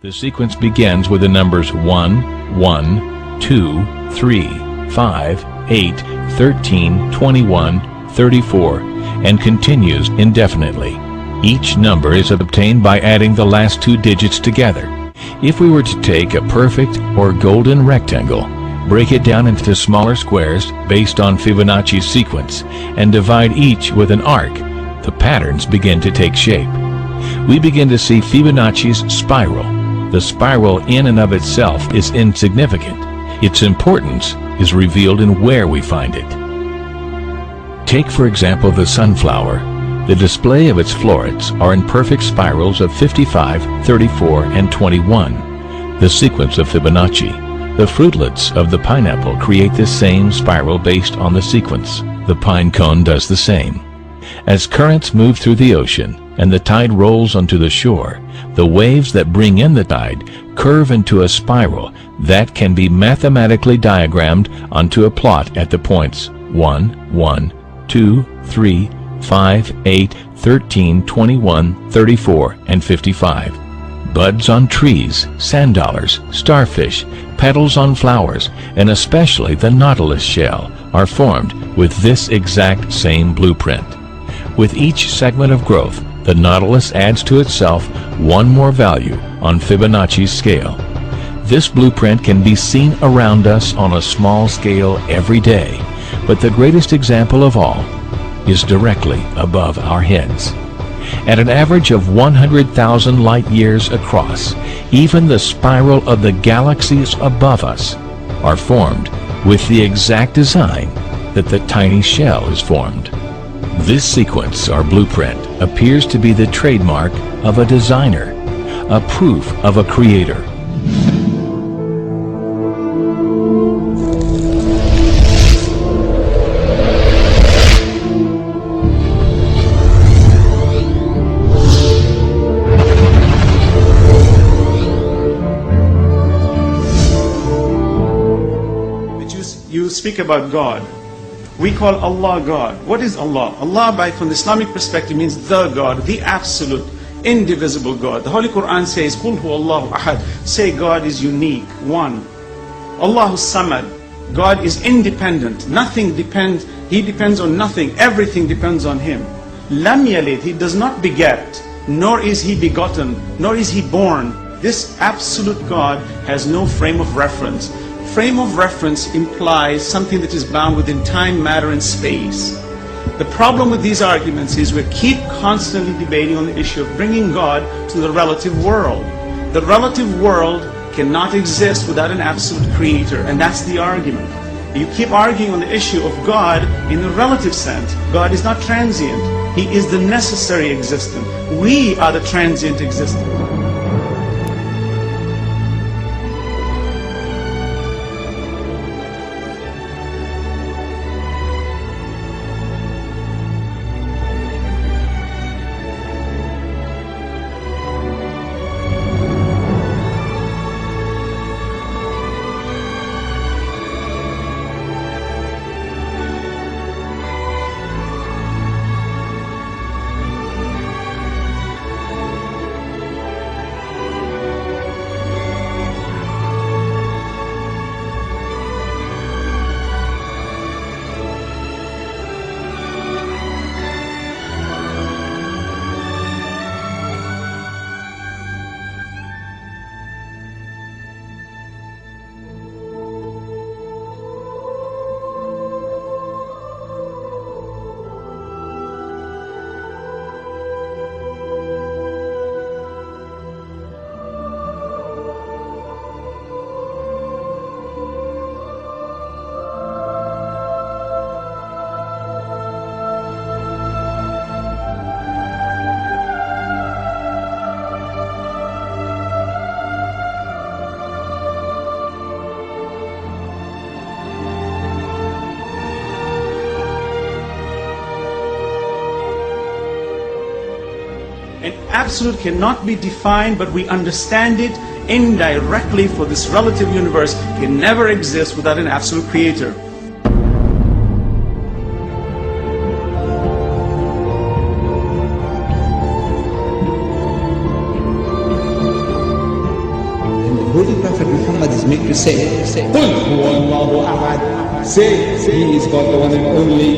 The sequence begins with the numbers 1, 1, 2, 3, 5, 8, 13, 21, 34, and continues indefinitely. Each number is obtained by adding the last two digits together. If we were to take a perfect or golden rectangle, break it down into smaller squares based on Fibonacci's sequence, and divide each with an arc, the patterns begin to take shape. We begin to see Fibonacci's spiral. The spiral in and of itself is insignificant. Its importance is revealed in where we find it. Take for example the sunflower. The display of its florets are in perfect spirals of 55, 34, and 21, the sequence of Fibonacci. The fruitlets of the pineapple create this same spiral based on the sequence. The pine cone does the same. As currents move through the ocean and the tide rolls onto the shore, the waves that bring in the tide curve into a spiral that can be mathematically diagrammed onto a plot at the points 1, 1, 2, 3, 5, 8, 13, 21, 34, and 55. Buds on trees, sand dollars, starfish, petals on flowers, and especially the nautilus shell are formed with this exact same blueprint. With each segment of growth, the nautilus adds to itself one more value on Fibonacci's scale. This blueprint can be seen around us on a small scale every day, but the greatest example of all is directly above our heads. At an average of 100,000 light years across, even the spiral of the galaxies above us are formed with the exact design that the tiny shell is formed. This sequence or blueprint appears to be the trademark of a designer, a proof of a creator. You speak about God. We call Allah God. What is Allah? Allah, from the Islamic perspective, means the God, the absolute, indivisible God. The Holy Quran says, "Qul huwa Allahu ahad." Say God is unique, one. Allahu Samad. God is independent. Nothing depends. He depends on nothing. Everything depends on Him. Lam yalid. He does not beget, nor is He begotten, nor is He born. This absolute God has no frame of reference. Frame of reference implies something that is bound within time, matter, and space. The problem with these arguments is we keep constantly debating on the issue of bringing God to the relative world. The relative world cannot exist without an absolute creator, and that's the argument. You keep arguing on the issue of God in the relative sense. God is not transient. He is the necessary existent. We are the transient existent. And absolute cannot be defined, but we understand it indirectly, for this relative universe can never exist without an absolute creator. make you say, Qul huwallahu ahad. Say, He is God, the one and only.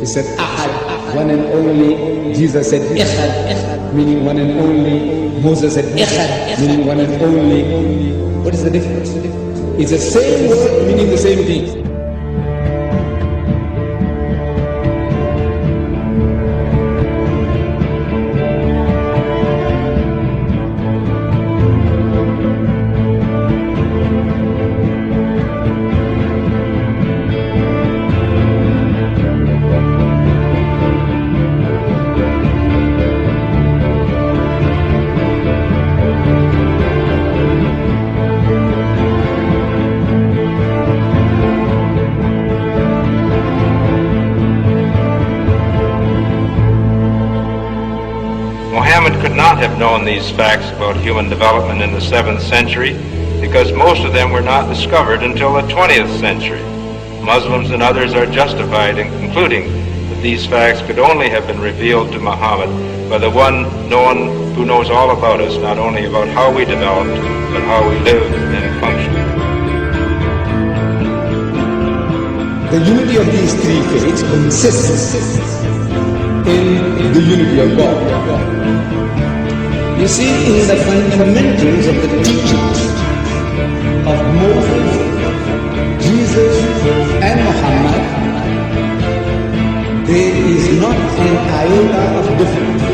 He said, Ahad, one and only. Jesus said, Echad, meaning one and only. Moses said, Echad, meaning one and only. What is the difference? It's the same word meaning the same thing. Muhammad could not have known these facts about human development in the 7th century because most of them were not discovered until the 20th century. Muslims and others are justified in concluding that these facts could only have been revealed to Muhammad by the one who knows all about us, not only about how we developed, but how we live and function. The unity of these three faiths consists in the unity of God. You see, in the fundamentals of the teachings of Moses, Jesus, and Muhammad, there is not an iota of difference.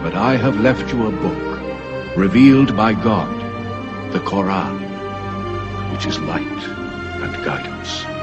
But I have left you a book, revealed by God, the Quran, which is light and guidance.